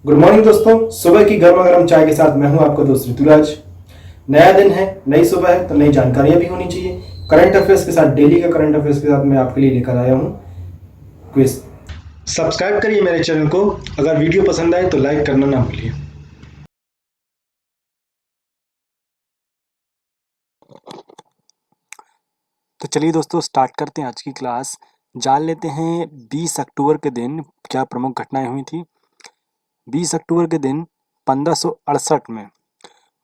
Good morning दोस्तों। सुबह की गर्मा गर्म चाय के साथ मैं हूं आपका दोस्त ऋतुराज। नया दिन है, नई सुबह है, तो नई जानकारियां भी होनी चाहिए। करंट अफेयर्स के साथ, डेली का करंट अफेयर्स के साथ मैं आपके लिए लेकर आया हूं क्विज। सब्सक्राइब करिए मेरे चैनल को। अगर वीडियो पसंद आए तो लाइक करना ना भूलिए। तो चलिए दोस्तों स्टार्ट करते हैं आज की क्लास। जान लेते हैं 20 अक्टूबर के दिन क्या प्रमुख घटनाएं हुई थी। 20 अक्टूबर के दिन 1568 में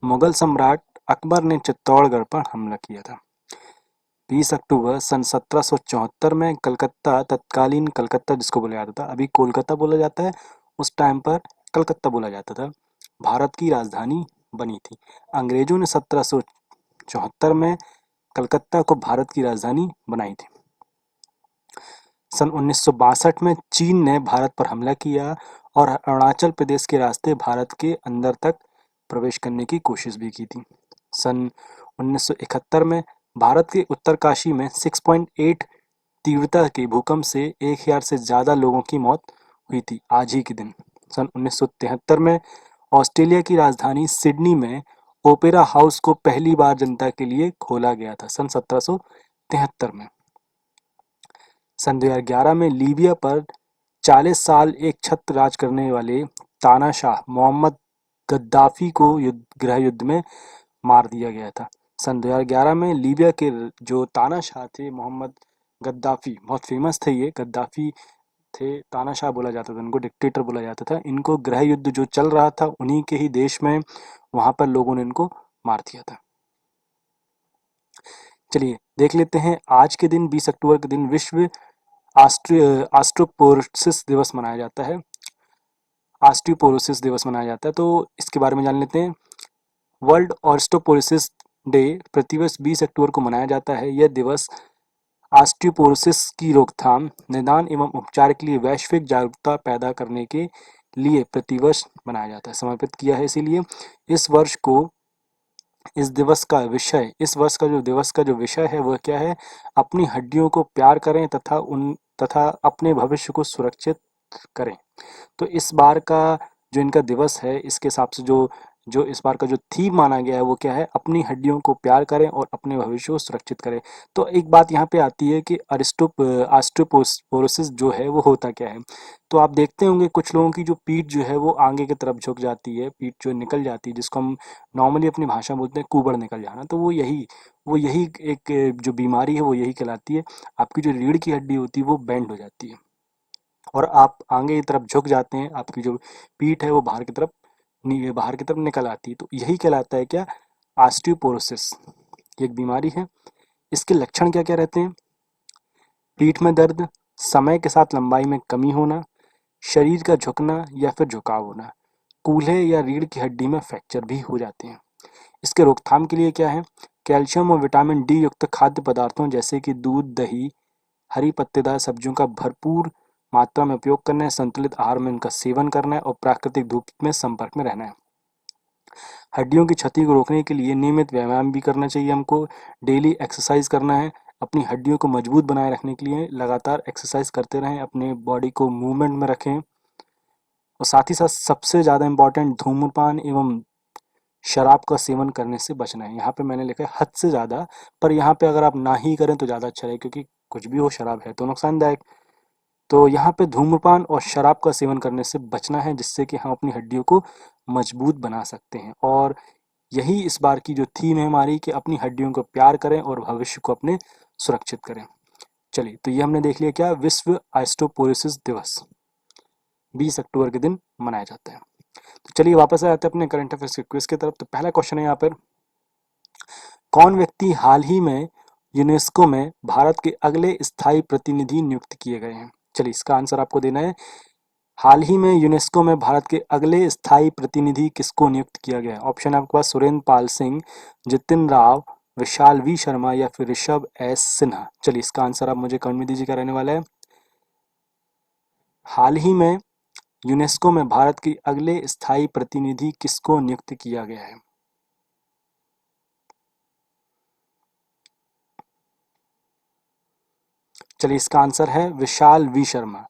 मुगल सम्राट अकबर ने चित्तौड़गढ़ पर हमला किया था। 20 अक्टूबर सन 1774 में कलकत्ता, तत्कालीन कलकत्ता जिसको बोला जाता था, अभी कोलकाता बोला जाता है, उस टाइम पर कलकत्ता बोला जाता था, भारत की राजधानी बनी थी। अंग्रेजों ने 1774 में कलकत्ता को भारत की राजधानी बनाई थी। सन 1962 में चीन ने भारत पर हमला किया और अरुणाचल प्रदेश के रास्ते भारत के अंदर तक प्रवेश करने की कोशिश भी की थी। सन 1971 में भारत के उत्तरकाशी में 6.8 तीव्रता के भूकंप से 1000 से ज्यादा लोगों की मौत हुई थी आज ही के दिन। सन 1973 में ऑस्ट्रेलिया की राजधानी सिडनी में ओपेरा हाउस को पहली बार जनता के लिए खोला गया था, सन 1773 में। सन 2011 में लीबिया पर 40 साल एक छत्र राज करने वाले तानाशाह मोहम्मद गद्दाफी को गृह युद्ध में मार दिया गया था। सन 2011 में लीबिया के जो तानाशाह थे मोहम्मद गद्दाफी, बहुत फेमस थे ये गद्दाफी थे, तानाशाह बोला जाता था इनको, डिक्टेटर बोला जाता था इनको। गृह युद्ध जो चल रहा था उन्हीं के ही देश में, वहां पर लोगों ने इनको मार दिया था। चलिए देख लेते हैं आज के दिन 20 अक्टूबर के दिन विश्व ऑस्टियोपोरोसिस दिवस मनाया जाता है। ऑस्टियोपोरोसिस दिवस मनाया जाता है, तो इसके बारे में जान लेते हैं। वर्ल्ड ऑस्टियोपोरोसिस डे प्रतिवर्ष 20 अक्टूबर को मनाया जाता है। यह दिवस ऑस्टियोपोरोसिस की रोकथाम, निदान एवं उपचार के लिए वैश्विक जागरूकता पैदा करने के लिए प्रतिवर्ष मनाया जाता है, समर्पित किया है। इसीलिए इस वर्ष को इस वर्ष का जो दिवस का जो विषय है वह क्या है? अपनी हड्डियों को प्यार करें तथा अपने भविष्य को सुरक्षित करें। तो इस बार का जो इनका दिवस है, इसके हिसाब से जो जो इस बार का जो थीम माना गया है वो क्या है? अपनी हड्डियों को प्यार करें और अपने भविष्य को सुरक्षित करें। तो एक बात यहाँ पे आती है कि ऑस्टियोपोरोसिस जो है वो होता क्या है? तो आप देखते होंगे कुछ लोगों की जो पीठ जो है वो आगे की तरफ झुक जाती है, पीठ जो निकल जाती है, जिसको हम नॉर्मली अपनी भाषा में बोलते हैं कुबड़ निकल जाना। तो वो यही एक जो बीमारी है वो यही कहलाती है। आपकी जो रीढ़ की हड्डी होती है वो बेंड हो जाती है और आप आगे की तरफ झुक जाते हैं, आपकी जो पीठ है वो बाहर की तरफ निकल आती है। तो यही कहलाता है क्या? ऑस्टियोपोरोसिस। ये एक बीमारी है। इसके लक्षण क्या क्या रहते हैं? पीठ में दर्द, समय के साथ लंबाई में कमी होना, शरीर का झुकना या फिर झुकाव होना, कूल्हे या रीढ़ की हड्डी में फ्रैक्चर भी हो जाते हैं। इसके रोकथाम के लिए क्या है? कैल्शियम और विटामिन डी युक्त खाद्य पदार्थों जैसे कि दूध, दही, हरी पत्तेदार सब्जियों का भरपूर मात्रा में उपयोग करना है, संतुलित आहार में इनका सेवन करना है और प्राकृतिक धूप में संपर्क में रहना है। हड्डियों की क्षति को रोकने के लिए नियमित व्यायाम भी करना चाहिए हमको, डेली एक्सरसाइज करना है। अपनी हड्डियों को मजबूत बनाए रखने के लिए लगातार एक्सरसाइज करते रहें, अपने बॉडी को मूवमेंट में रखें और साथ ही साथ सबसे ज़्यादा इम्पोर्टेंट धूम्रपान एवं शराब का सेवन करने से बचना है। यहाँ पे मैंने लिखा है हद से ज़्यादा, पर यहाँ पे अगर आप ना ही करें तो ज़्यादा अच्छा है, क्योंकि कुछ भी हो शराब है तो नुकसानदायक। तो यहाँ पे धूम्रपान और शराब का सेवन करने से बचना है, जिससे कि हम अपनी हड्डियों को मजबूत बना सकते हैं। और यही इस बार की जो थीम है हमारी कि अपनी हड्डियों को प्यार करें और भविष्य को अपने सुरक्षित करें। चलिए, तो ये हमने देख लिया क्या? विश्व ऑस्टियोपोरोसिस दिवस 20 अक्टूबर के दिन मनाया जाता है। तो चलिए वापस आ जाते हैं अपने करंट अफेयर्स के क्विज की तरफ। तो पहला क्वेश्चन है यहाँ पर, कौन व्यक्ति हाल ही में यूनेस्को में भारत के अगले स्थायी प्रतिनिधि नियुक्त किए गए हैं? चलिए इसका आंसर आपको देना है। हाल ही में यूनेस्को में भारत के अगले स्थायी प्रतिनिधि किसको नियुक्त किया गया है? ऑप्शन है आपके पास सुरेंद्र पाल सिंह, जितिन राव, विशाल वी शर्मा या फिर ऋषभ एस सिन्हा। चलिए इसका आंसर आप मुझे कमेंट में दीजिए क्या रहने वाला है। हाल ही में यूनेस्को में भारत के अगले स्थायी प्रतिनिधि किसको नियुक्त किया गया है? चलिए इसका आंसर है विशाल वी शर्मा।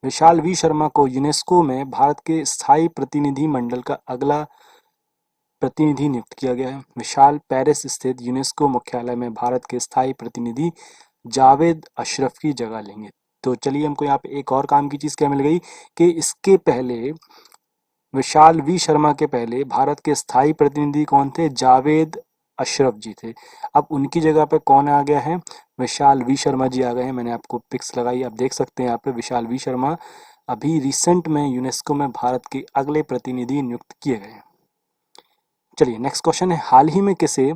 विशाल वी शर्मा को यूनेस्को में भारत के स्थायी प्रतिनिधि मंडल का अगला प्रतिनिधि नियुक्त किया गया है। विशाल पेरिस स्थित यूनेस्को मुख्यालय में भारत के स्थायी प्रतिनिधि जावेद अशरफ की जगह लेंगे। तो चलिए, हमको यहाँ पे एक और काम की चीज़ क्या मिल गई कि इसके पहले विशाल वी शर्मा के पहले भारत के स्थायी प्रतिनिधि कौन थे? जावेद अशरफ जी थे। अब उनकी जगह पे कौन आ गया है? विशाल वी शर्मा जी आ गए हैं। मैंने आपको पिक्स लगाई, आप देख सकते हैं यहाँ पे विशाल वी शर्मा अभी रिसेंट में यूनेस्को में भारत के अगले प्रतिनिधि नियुक्त किए गए हैं। चलिए, नेक्स्ट क्वेश्चन है, हाल ही में किसे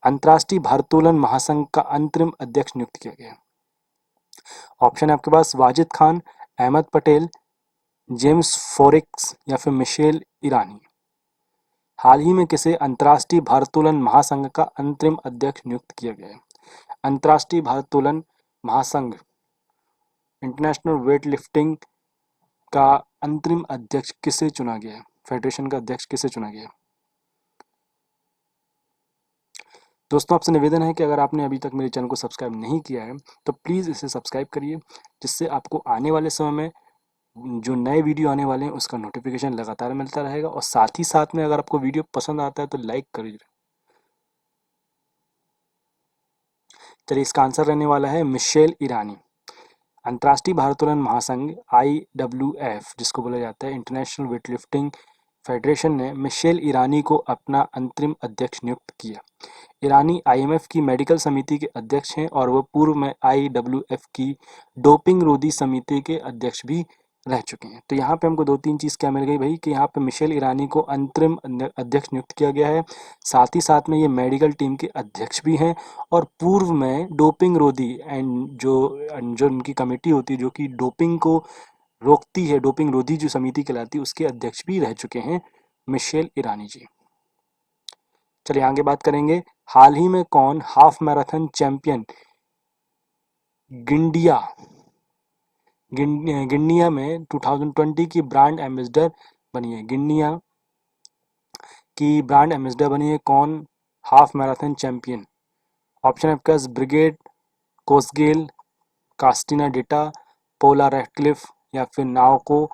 अंतर्राष्ट्रीय भारोत्तोलन महासंघ का अंतरिम अध्यक्ष नियुक्त किया गया? ऑप्शन है आपके पास वाजिद खान, अहमद पटेल, जेम्स फोरिक्स या फिर मिशेल ईरानी। हाल ही में किसे अंतर्राष्ट्रीय भारोत्तोलन महासंघ का अंतरिम अध्यक्ष नियुक्त किया गया है? अंतर्राष्ट्रीय भारोत्तोलन महासंघ इंटरनेशनल वेट लिफ्टिंग का अंतरिम अध्यक्ष किसे चुना गया है? फेडरेशन का अध्यक्ष किसे चुना गया है? दोस्तों, आपसे निवेदन है कि अगर आपने अभी तक मेरे चैनल को सब्सक्राइब नहीं किया है तो प्लीज़ इसे सब्सक्राइब करिए, जिससे आपको आने वाले समय में जो नए वीडियो आने वाले हैं उसका नोटिफिकेशन लगातार मिलता रहेगा। और साथ ही साथ में अगर आपको वीडियो पसंद आता है तो लाइक करिए। चलिए, इसका आंसर रहने वाला है मिशेल ईरानी। अंतर्राष्ट्रीय भारोत्तोलन महासंघ IWF, जिसको बोला जाता है इंटरनेशनल वेटलिफ्टिंग फेडरेशन, ने मिशेल ईरानी को अपना अंतरिम अध्यक्ष नियुक्त किया। ईरानी IMF की मेडिकल समिति के अध्यक्ष हैं और वो पूर्व में IWF की डोपिंग रोधी समिति के अध्यक्ष भी रह चुके हैं। तो यहाँ पे हमको दो तीन चीज़ क्या मिल गई भाई कि यहाँ पे मिशेल ईरानी को अंतरिम अध्यक्ष नियुक्त किया गया है, साथ ही साथ में ये मेडिकल टीम के अध्यक्ष भी हैं और पूर्व में डोपिंग रोधी एंड जो जो उनकी कमेटी होती है जो कि डोपिंग को रोकती है, डोपिंग रोधी जो समिति कहलाती है, उसके अध्यक्ष भी रह चुके हैं मिशेल ईरानी जी। चलिए, आगे बात करेंगे, हाल ही में कौन हाफ मैराथन चैंपियन गिंडिया गिंडिया में 2020 की ब्रांड एम्बेसडर बनी है? गिंडिया की ब्रांड एम्बेसडर बनी है कौन हाफ मैराथन चैंपियन? ऑप्शन है आपके पास ब्रिगेड कोसगेल, कास्टिना डिटा, पोला रैटक्लिफ या फिर नाओको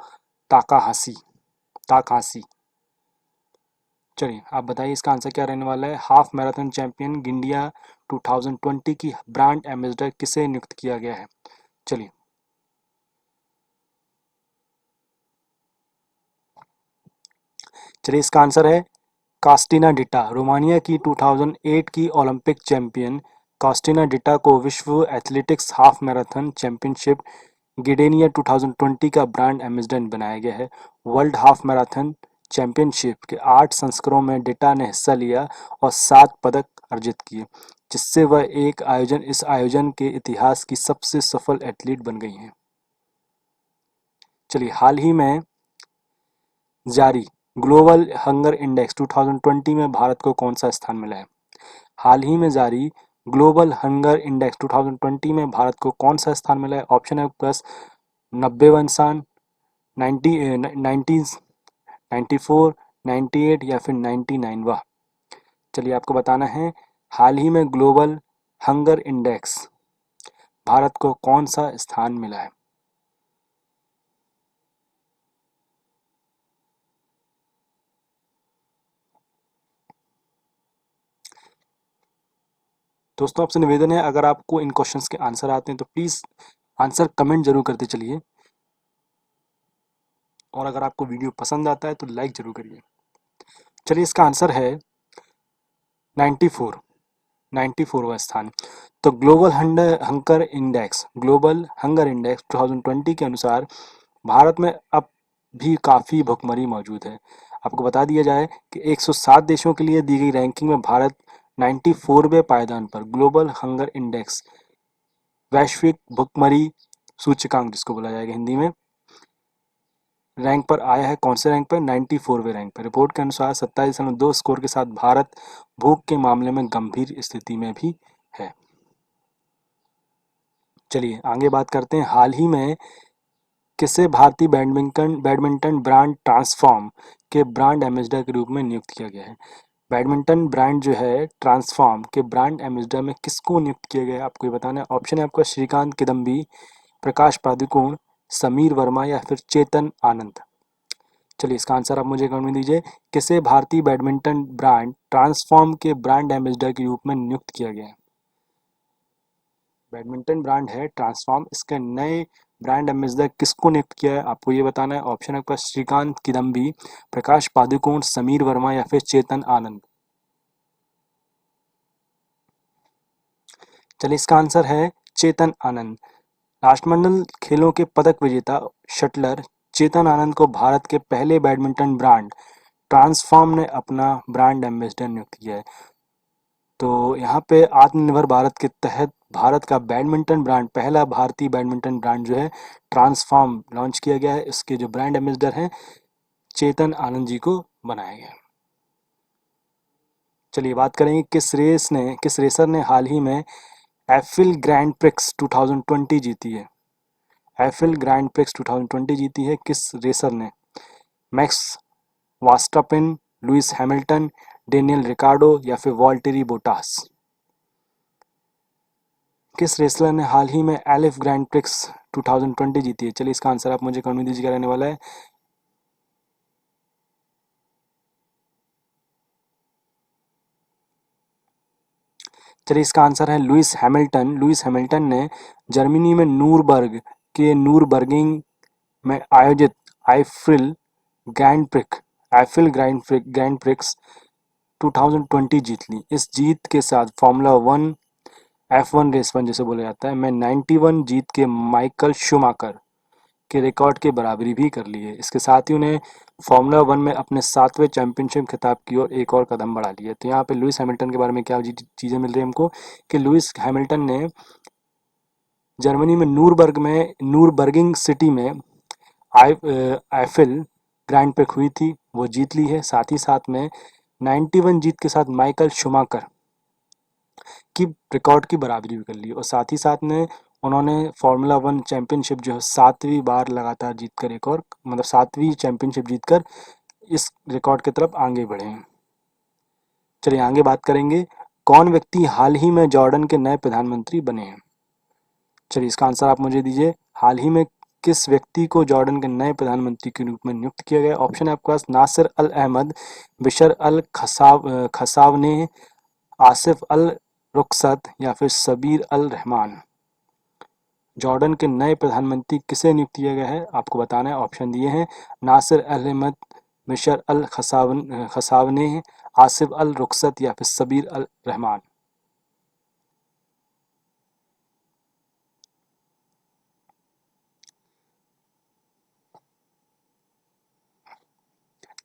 ताकाहासी। चलिए, आप बताइए इसका आंसर क्या रहने वाला है। हाफ मैराथन चैंपियन गिंडिया 2020 की ब्रांड एम्बेसडर किसे नियुक्त किया गया है? चलिए, इसका आंसर है कास्टिना डिटा। रोमानिया की 2008 की ओलंपिक चैंपियन कास्टिना डिटा को विश्व एथलेटिक्स हाफ मैराथन चैंपियनशिप गिडेनिया 2020 का ब्रांड एम्बेसडर बनाया गया है। वर्ल्ड हाफ मैराथन चैंपियनशिप के 8 संस्करणों में डिटा ने हिस्सा लिया और 7 पदक अर्जित किए, जिससे वह इस आयोजन के इतिहास की सबसे सफल एथलीट बन गई हैं। चलिए, हाल ही में जारी ग्लोबल हंगर इंडेक्स 2020 में भारत को कौन सा स्थान मिला है? हाल ही में जारी ग्लोबल हंगर इंडेक्स 2020 में भारत को कौन सा स्थान मिला है? ऑप्शन है प्लस 90वां स्थान, 94, 98 या फिर 99वां। चलिए, आपको बताना है हाल ही में ग्लोबल हंगर इंडेक्स भारत को कौन सा स्थान मिला है। दोस्तों, आपसे निवेदन है अगर आपको इन क्वेश्चंस के आंसर आते हैं तो प्लीज़ आंसर कमेंट जरूर करते चलिए, और अगर आपको वीडियो पसंद आता है तो लाइक जरूर करिए। चलिए, इसका आंसर है 94वां स्थान। तो ग्लोबल हंगर इंडेक्स 2020 के अनुसार भारत में अब भी काफ़ी भुखमरी मौजूद है। आपको बता दिया जाए कि 107 देशों के लिए दी गई रैंकिंग में भारत 94वें पायदान पर ग्लोबल हंगर इंडेक्स वैश्विक भुखमरी सूचकांक, जिसको बोला जाएगा हिंदी में, रैंक पर आया है। कौन से रैंक पर? 94वें रैंक पर। रिपोर्ट के अनुसार 27.2 स्कोर के साथ भारत भूख के मामले में गंभीर स्थिति में भी है। चलिए, आगे बात करते हैं, हाल ही में किसे भारतीय बैडमिंटन ब्रांड ट्रांसफॉर्म के ब्रांड एम्बेसडर के रूप में नियुक्त किया गया है? बैडमिंटन ब्रांड जो है ट्रांसफॉर्म के ब्रांड एम्बेसडर में किसको नियुक्त किया गया है, आपको ये बताना है। ऑप्शन है आपका श्रीकांत किदम्बी, प्रकाश पादुकोण, समीर वर्मा या फिर चेतन आनंद? चलिए इसका आंसर आप मुझे कमेंट में दीजिए। किसे भारतीय बैडमिंटन ब्रांड ट्रांसफॉर्म के ब्रांड एम्बेसडर के रूप में नियुक्त किया गया है? बैडमिंटन ब्रांड है ट्रांसफॉर्म, इसके नए ब्रांड एम्बेसडर किसको नियुक्त किया है आपको ये बताना है। ऑप्शन है आपका श्रीकांत किदम्बी, प्रकाश पादुकोण, समीर वर्मा या फिर चेतन आनंद। चलिए इसका आंसर है चेतन आनंद। राष्ट्रमंडल खेलों के पदक विजेता शटलर चेतन आनंद को भारत के पहले बैडमिंटन ब्रांड ट्रांसफॉर्म ने अपना ब्रांड एम्बेसडर नियुक्त किया है। तो यहाँ पे आत्मनिर्भर भारत के तहत भारत का बैडमिंटन ब्रांड, पहला भारतीय बैडमिंटन ब्रांड जो है ट्रांसफॉर्म लॉन्च किया गया है। इसके जो ब्रांड एम्बेसडर हैं चेतन आनंद जी को बनाया गया। चलिए बात करेंगे किस रेसर ने हाल ही में एफिल ग्रैंड प्रिक्स 2020 जीती है। एफिल ग्रैंड प्रिक्स 2020 जीती है किस रेसर ने? मैक्स वास्टापिन, लुइस हैमिल्टन, डेनियल रिकार्डो या फिर वॉल्टेरी बोटास? किस रेसलर ने हाल ही में एलिफ ग्रैंड प्रिक्स 2020 जीती है? चलिए इसका आंसर आप मुझे कमेंट में दीजिएगा, रहने वाला है चलिए इसका आंसर है लुइस हैमिल्टन। लुइस हैमिल्टन ने जर्मनी में नूरबर्ग के नूरबर्गिंग में आयोजित ग्रैंड प्रिक्स 2020 जीत ली। इस जीत के साथ formula one F1 race one जिसे बोला जाता है में 91 जीत के माइकल शूमाकर के रिकॉर्ड की बराबरी भी कर ली है। इसके साथ ही उन्हें फॉर्मूला वन में अपने 7वें चैंपियनशिप खिताब की ओर एक और कदम बढ़ा लिया। तो यहाँ पे लुइस हैमिल्टन के बारे में क्या चीज़ें मिल रही है हमको कि लुइस हैमिल्टन ने जर्मनी में नूरबर्गिंग सिटी में आईफिल ग्रैंड प्रिक्स हुई थी, वो जीत ली है। साथ ही साथ में 91 जीत के साथ माइकल शूमाकर की रिकॉर्ड की बराबरी भी कर ली और साथ ही साथ में उन्होंने फार्मूला वन चैंपियनशिप जो है 7वीं बार लगातार जीतकर एक और मतलब 7वीं चैंपियनशिप जीतकर इस रिकॉर्ड की तरफ आगे बढ़े हैं। चलिए आगे बात करेंगे कौन व्यक्ति हाल ही में जॉर्डन के नए प्रधानमंत्री बने हैं। चलिए इसका आंसर आप मुझे दीजिए। हाल ही में किस व्यक्ति को जॉर्डन के नए प्रधानमंत्री के रूप में नियुक्त किया गया? ऑप्शन है आपके पास नासिर अल अहमद, बिशर अल खसावने, आसिफ अल रुखसत या फिर सबीर अल रहमान। जॉर्डन के नए प्रधानमंत्री किसे नियुक्त किया गया है आपको बताना है। ऑप्शन दिए हैं नासिर अल अहमद, बिशर अल खसावने, आसिफ अल रुखसत या फिर सबीर अल रहमान।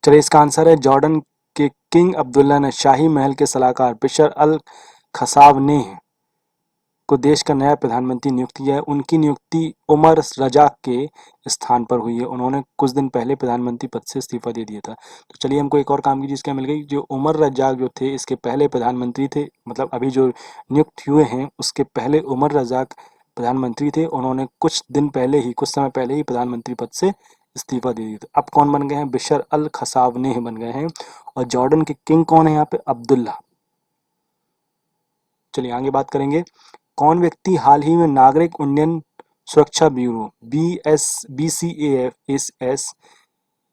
चलिए इसका आंसर है जॉर्डन के किंग अब्दुल्ला ने शाही महल के सलाहकार बिशर अल खसावने को देश का नया प्रधानमंत्री नियुक्त किया है। उनकी नियुक्ति उमर रजाक के स्थान पर हुई है। उन्होंने कुछ दिन पहले प्रधानमंत्री पद से इस्तीफा दे दिया था। तो चलिए हमको एक और काम की चीज़ क्या मिल गई, जो उमर रजाक जो थे इसके पहले प्रधानमंत्री थे, मतलब अभी जो नियुक्त हुए हैं उसके पहले उमर रजाक प्रधानमंत्री थे। उन्होंने कुछ समय पहले ही प्रधानमंत्री पद से इस्तीफा दे दिया था। अब कौन बन गए हैं? बिशर अल खसावने बन गए हैं। और जॉर्डन के किंग कौन है यहाँ पे? अब्दुल्ला। चलिए आगे बात करेंगे कौन व्यक्ति हाल ही में नागरिक उड्डयन सुरक्षा ब्यूरो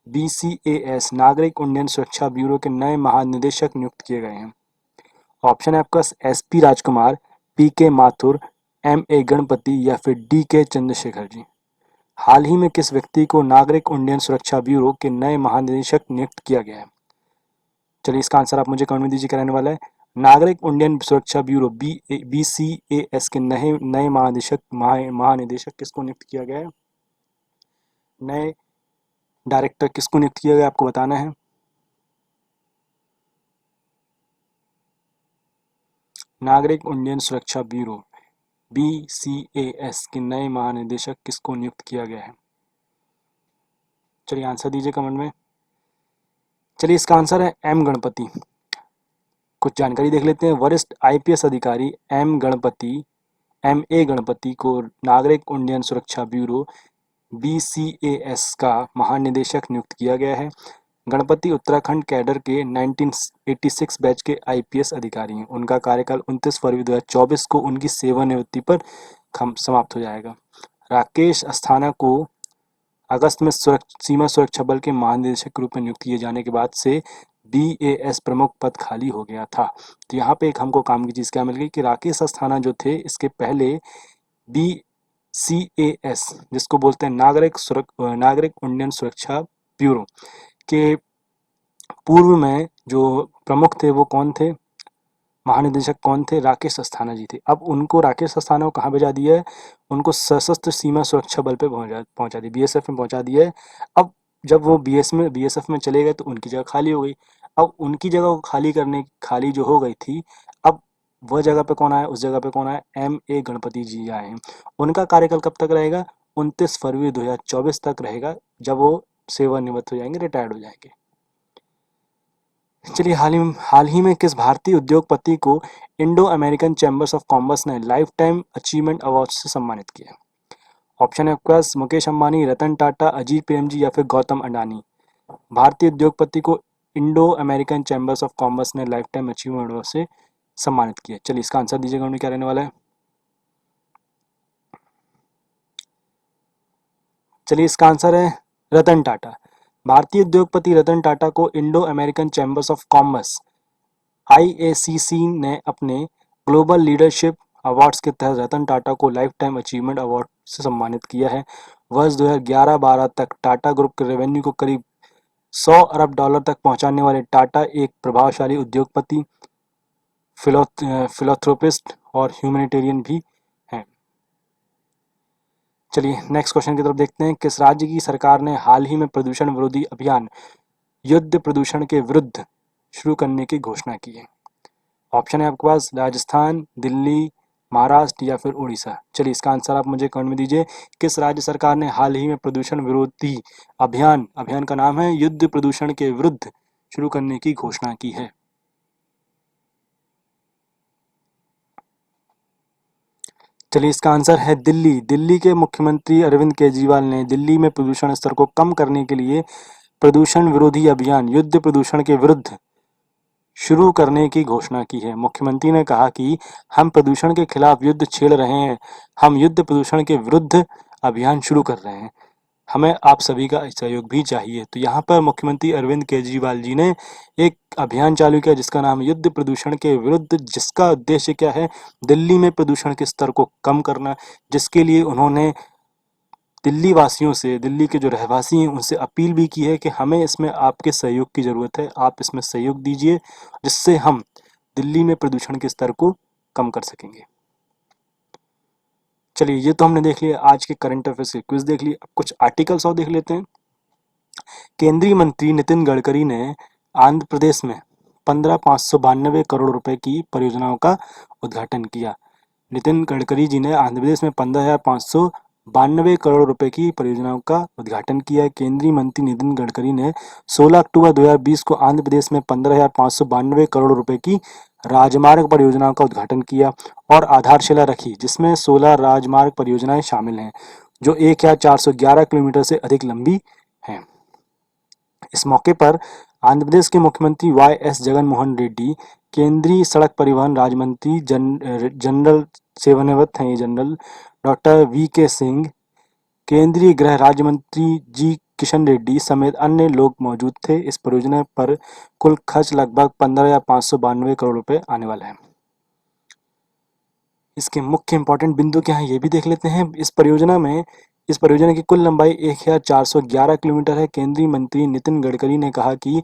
BCAS नागरिक उड्डयन सुरक्षा ब्यूरो के नए महानिदेशक नियुक्त किए गए हैं? ऑप्शन है आपका SP राजकुमार, PK माथुर, MA गणपति या फिर DK चंद्रशेखर जी। हाल ही में किस व्यक्ति को नागरिक उड्डयन सुरक्षा ब्यूरो के नए महानिदेशक नियुक्त किया गया है? चलिए इसका आंसर आप मुझे कमेंट में दीजिए, रहने वाला है नागरिक उड्डयन सुरक्षा ब्यूरो BCAS के नए महानिदेशक किसको नियुक्त किया गया है? नए डायरेक्टर किसको नियुक्त किया गया आपको बताना है। नागरिक उड्डयन सुरक्षा ब्यूरो BCAS के नए महानिदेशक किसको नियुक्त किया गया है? चलिए आंसर दीजिए कमेंट में। चलिए इसका आंसर है M गणपति। कुछ जानकारी देख लेते हैं। वरिष्ठ IPS अधिकारी MA गणपति को नागरिक उड्डयन सुरक्षा ब्यूरो BCAS का महानिदेशक नियुक्त किया गया है। गणपति उत्तराखंड कैडर के 1986 बैच के IPS अधिकारी हैं। उनका कार्यकाल 29 फरवरी 2024 को उनकी सेवानिवृत्ति पर समाप्त हो जाएगा। राकेश अस्थाना को अगस्त में सीमा सुरक्षा बल के महानिदेशक के रूप में नियुक्त किए जाने के बाद से BAS प्रमुख पद खाली हो गया था। तो यहाँ पे एक हमको काम की चीज़ क्या मिल गई कि राकेश अस्थाना जो थे इसके पहले BCAS जिसको बोलते हैं नागरिक उड्डयन सुरक्षा ब्यूरो के पूर्व में जो प्रमुख थे वो कौन थे, महानिदेशक कौन थे, राकेश अस्थाना जी थे। अब उनको राकेश अस्थाना को कहाँ भेजा दिया है, उनको सशस्त्र सीमा सुरक्षा बल पे पहुंचा दिया, BSF में पहुंचा दिया है। अब जब वो BSF में चले गए तो उनकी जगह खाली हो गई। अब उनकी जगह को खाली जो हो गई थी, अब वह जगह पे कौन आया, उस जगह पे कौन आया, MA गणपति जी आए हैं। उनका कार्यकाल कब तक रहेगा, 29 फरवरी 2024 तक रहेगा, जब वो सेवानिवृत्त हो जाएंगे, रिटायर्ड हो जाएंगे। चलिए, हाल ही में किस भारतीय उद्योगपति को Indo American chambers of commerce ने लाइफ टाइम अचीवमेंट अवार्ड से सम्मानित किया? ऑप्शन है आपके पास मुकेश अंबानी, रतन टाटा, अजीत प्रेमजी या फिर गौतम अडानी। भारतीय उद्योगपति को Indo American chambers of commerce ने लाइफ टाइम अचीवमेंट अवार्ड से सम्मानित किया। चलिए, इसका आंसर दीजिएगा, उन्हें क्या रहने वाला है। चलिए, इसका आंसर है रतन टाटा। भारतीय उद्योगपति रतन टाटा को Indo American chambers of commerce IACC ने अपने ग्लोबल लीडरशिप अवार्ड्स के तहत रतन टाटा को लाइफ टाइम अचीवमेंट अवार्ड से सम्मानित किया है। वर्ष 2011-12 तक टाटा ग्रुप के रेवेन्यू को करीब 100 अरब डॉलर तक पहुंचाने वाले टाटा एक प्रभावशाली उद्योगपति, फिलैंथ्रोपिस्ट और ह्यूमैनिटेरियन भी हैं। चलिए, नेक्स्ट क्वेश्चन की तरफ देखते हैं। किस राज्य की सरकार ने हाल ही में प्रदूषण विरोधी अभियान युद्ध प्रदूषण के विरुद्ध शुरू करने की घोषणा की है? ऑप्शन है आपके पास राजस्थान, दिल्ली, महाराष्ट्र या फिर उड़ीसा। चलिए, इसका आंसर आप मुझे कमेंट में दीजिए। किस राज्य सरकार ने हाल ही में प्रदूषण विरोधी अभियान का नाम है युद्ध प्रदूषण के विरुद्ध शुरू करने की घोषणा की है? चलिए, इसका आंसर है दिल्ली। दिल्ली के मुख्यमंत्री अरविंद केजरीवाल ने दिल्ली में प्रदूषण स्तर को कम करने के लिए प्रदूषण विरोधी अभियान युद्ध प्रदूषण के विरुद्ध शुरू करने की घोषणा की है। मुख्यमंत्री ने कहा कि हम प्रदूषण के खिलाफ युद्ध छेड़ रहे हैं, हम युद्ध प्रदूषण के विरुद्ध अभियान शुरू कर रहे हैं, हमें आप सभी का सहयोग भी चाहिए। तो यहाँ पर मुख्यमंत्री अरविंद केजरीवाल जी ने एक अभियान चालू किया जिसका नाम है युद्ध प्रदूषण के विरुद्ध, जिसका उद्देश्य क्या है, दिल्ली में प्रदूषण के स्तर को कम करना, जिसके लिए उन्होंने दिल्ली वासियों से, दिल्ली के जो रहवासी हैं उनसे अपील भी की है कि हमें इसमें आपके सहयोग की ज़रूरत है, आप इसमें सहयोग दीजिए जिससे हम दिल्ली में प्रदूषण के स्तर को कम कर सकेंगे। चलिए, ये तो हमने देख लिया आज के करंट अफेयर्स के क्विज देख लिए। अब कुछ आर्टिकल्स और देख लेते हैं। केंद्रीय मंत्री नितिन गडकरी ने आंध्र प्रदेश में 15,592 करोड़ रुपए की परियोजनाओं का उद्घाटन किया। नितिन गडकरी जी ने आंध्र प्रदेश में 15,592 करोड़ रुपए की परियोजनाओं का उद्घाटन किया है। केंद्रीय मंत्री नितिन गडकरी ने 16 अक्टूबर 2020 को आंध्र प्रदेश में 15,592 करोड़ रुपए की राजमार्ग परियोजनाओं का उद्घाटन किया और आधारशिला रखी, जिसमें 16 राजमार्ग परियोजनाएं शामिल हैं जो 1,411 किलोमीटर से अधिक लंबी हैं। इस मौके पर आंध्र प्रदेश के मुख्यमंत्री YS जगनमोहन रेड्डी, केंद्रीय सड़क परिवहन राज्य मंत्री जनरल सेवानिवृत्त हैं जनरल डॉक्टर VK सिंह, केंद्रीय गृह राज्य मंत्री G किशन रेड्डी समेत अन्य लोग मौजूद थे। इस परियोजना पर कुल खर्च लगभग 15,592 करोड़ रुपए आने वाला है। इसके मुख्य इंपॉर्टेंट बिंदु क्या है ये भी देख लेते हैं। इस परियोजना की कुल लंबाई 1,411 किलोमीटर है। केंद्रीय मंत्री नितिन गडकरी ने कहा कि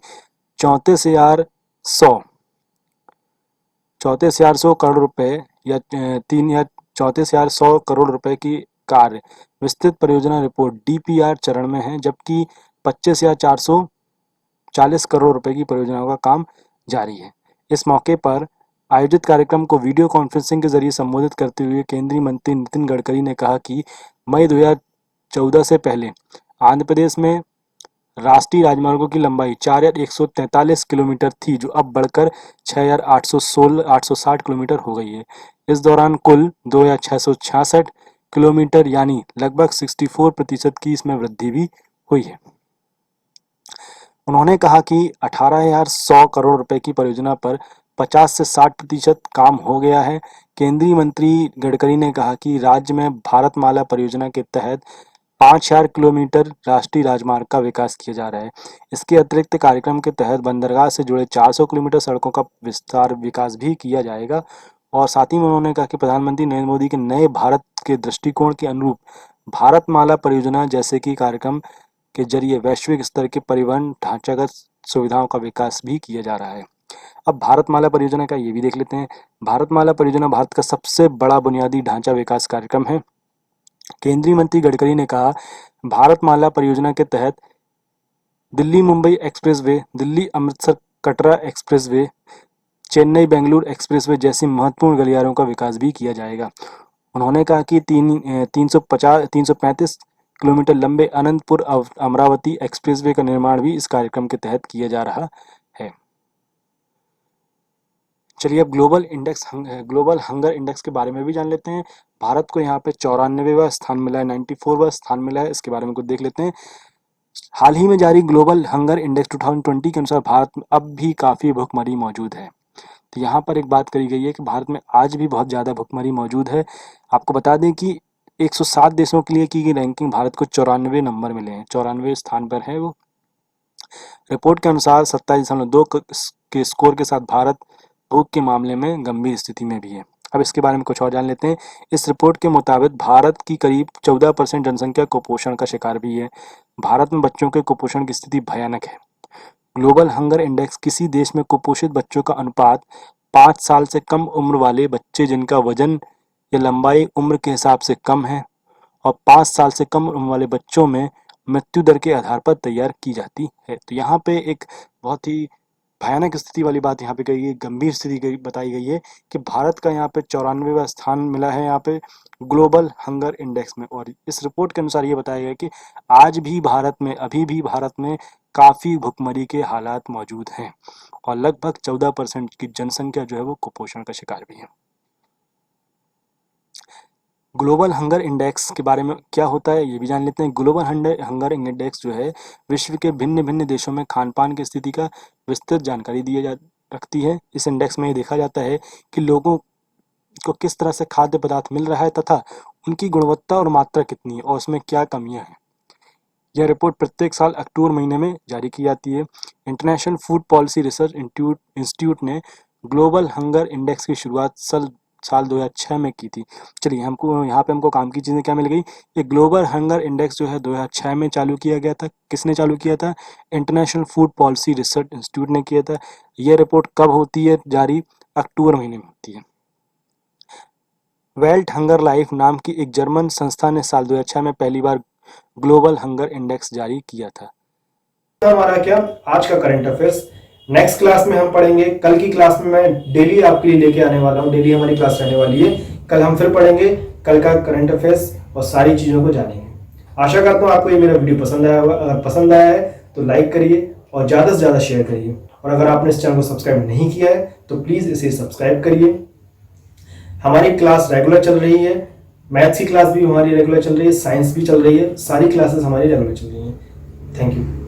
34,100 करोड़ रुपए या 34,100 करोड़ रुपए की कार्य विस्तृत परियोजना रिपोर्ट DPR चरण में है, जबकि 25,440 करोड़ रुपए की परियोजनाओं का काम जारी है। इस मौके पर आयोजित कार्यक्रम को वीडियो कॉन्फ्रेंसिंग के जरिए संबोधित करते हुए केंद्रीय मंत्री नितिन गडकरी ने कहा कि मई 2014 से पहले आंध्र प्रदेश में राष्ट्रीय राजमार्गों की लंबाई 4,143 किलोमीटर थी, जो अब बढ़कर 6,860 किलोमीटर हो गई है। इस दौरान कुल 2,666 किलोमीटर यानी लगभग 64% की इसमें वृद्धि भी हुई है। उन्होंने कहा कि 18,100 करोड़ रुपए की परियोजना पर 50 से 60% काम हो गया है। केंद्रीय मंत्री गडकरी ने कहा कि राज्य में भारतमाला परियोजना के तहत 5000 किलोमीटर राष्ट्रीय राजमार्ग का विकास किया जा रहा है। इसके अतिरिक्त कार्यक्रम के तहत बंदरगाह से जुड़े 400 किलोमीटर सड़कों का विकास भी किया जाएगा। और साथ ही में उन्होंने कहा कि प्रधानमंत्री नरेंद्र मोदी के नए भारत के दृष्टिकोण के अनुरूप भारतमाला परियोजना जैसे कि कार्यक्रम के जरिए वैश्विक स्तर के परिवहन ढांचागत सुविधाओं का विकास भी किया जा रहा है। अब भारतमाला परियोजना का ये भी देख लेते हैं। भारतमाला परियोजना भारत का सबसे बड़ा बुनियादी ढांचा विकास कार्यक्रम है। केंद्रीय मंत्री गडकरी ने कहा, भारतमाला परियोजना के तहत Delhi Mumbai expressway, Delhi Amritsar Katra expressway, Chennai Bengaluru expressway जैसी महत्वपूर्ण गलियारों का विकास भी किया जाएगा। उन्होंने कहा कि 335 किलोमीटर लंबे अनंतपुर अमरावती एक्सप्रेसवे का निर्माण भी इस कार्यक्रम के तहत किया जा रहा है। चलिए अब ग्लोबल हंगर इंडेक्स के बारे में भी जान लेते हैं। भारत को यहाँ पे 94वां स्थान मिला है, 94वां स्थान मिला है। इसके बारे में कुछ देख लेते हैं। हाल ही में जारी ग्लोबल हंगर इंडेक्स 2020 के अनुसार भारत में अब भी काफ़ी भुखमरी मौजूद है। तो यहाँ पर एक बात करी गई है कि भारत में आज भी बहुत ज़्यादा भुखमरी मौजूद है। आपको बता दें कि 107 देशों के लिए की गई रैंकिंग भारत को 94 नंबर मिले हैं, 94 स्थान पर है वो। रिपोर्ट के अनुसार 27.2 के स्कोर के साथ भारत भूख के मामले में गंभीर स्थिति में भी है। अब इसके बारे में कुछ और जान लेते हैं। इस रिपोर्ट के मुताबिक भारत की करीब 14% जनसंख्या कुपोषण का शिकार भी है। भारत में बच्चों के कुपोषण की स्थिति भयानक है। ग्लोबल हंगर इंडेक्स किसी देश में कुपोषित बच्चों का अनुपात 5 साल से कम उम्र वाले बच्चे जिनका वजन या लंबाई उम्र के हिसाब से कम है और 5 साल से कम उम्र वाले बच्चों में मृत्यु दर के आधार पर तैयार की जाती है। तो यहाँ पे एक बहुत ही भयानक स्थिति वाली बात यहाँ पे कही गई, गंभीर स्थिति बताई गई है कि भारत का यहाँ पे 94वां स्थान मिला है यहाँ पे ग्लोबल हंगर इंडेक्स में। और इस रिपोर्ट के अनुसार ये बताया गया कि आज भी भारत में, अभी भी भारत में काफ़ी भुखमरी के हालात मौजूद हैं और लगभग 14% की जनसंख्या जो है वो कुपोषण का शिकार भी है। ग्लोबल हंगर इंडेक्स के बारे में क्या होता है ये भी जान लेते हैं। ग्लोबल हंगर इंडेक्स जो है विश्व के भिन्न भिन्न देशों में खान पान की स्थिति का विस्तृत जानकारी रखती है। इस इंडेक्स में ये देखा जाता है कि लोगों को किस तरह से खाद्य पदार्थ मिल रहा है तथा उनकी गुणवत्ता और मात्रा कितनी है और उसमें क्या कमियां हैं। यह रिपोर्ट प्रत्येक साल अक्टूबर महीने में जारी की जाती है। International food policy research institute ने ग्लोबल हंगर इंडेक्स की शुरुआत साल 2006 में की थी। चलिए हमको काम की चीज़ें क्या मिल गई। ये ग्लोबल हंगर इंडेक्स जो है 2006 में चालू किया गया था। किसने चालू किया था? International food policy research institute ने किया था। ये रिपोर्ट कब होती है जारी? अक्टूबर महीने में होती है। वेल्ट हंगर लाइफ नाम की एक जर्मन संस्था ने साल 2006 में पहली बार ग्लोबल हंगर इंडेक्स जारी किया था। हमारा क्या आज का करंट अफेयर्स। नेक्स्ट क्लास में हम पढ़ेंगे। कल की क्लास में मैं डेली आपके लिए लेके आने वाला हूँ, डेली हमारी क्लास रहने वाली है। कल हम फिर पढ़ेंगे कल का करंट अफेयर्स और सारी चीज़ों को जानेंगे। आशा करता हूँ आपको ये मेरा वीडियो पसंद आया होगा। अगर पसंद आया है तो लाइक करिए और ज़्यादा से ज़्यादा शेयर करिए। और अगर आपने इस चैनल को सब्सक्राइब नहीं किया है तो प्लीज़ इसे सब्सक्राइब करिए। हमारी क्लास रेगुलर चल रही है। मैथ्स की क्लास भी हमारी रेगुलर चल रही है, साइंस भी चल रही है, सारी क्लासेस हमारी रेगुलर चल रही हैं। Thank you.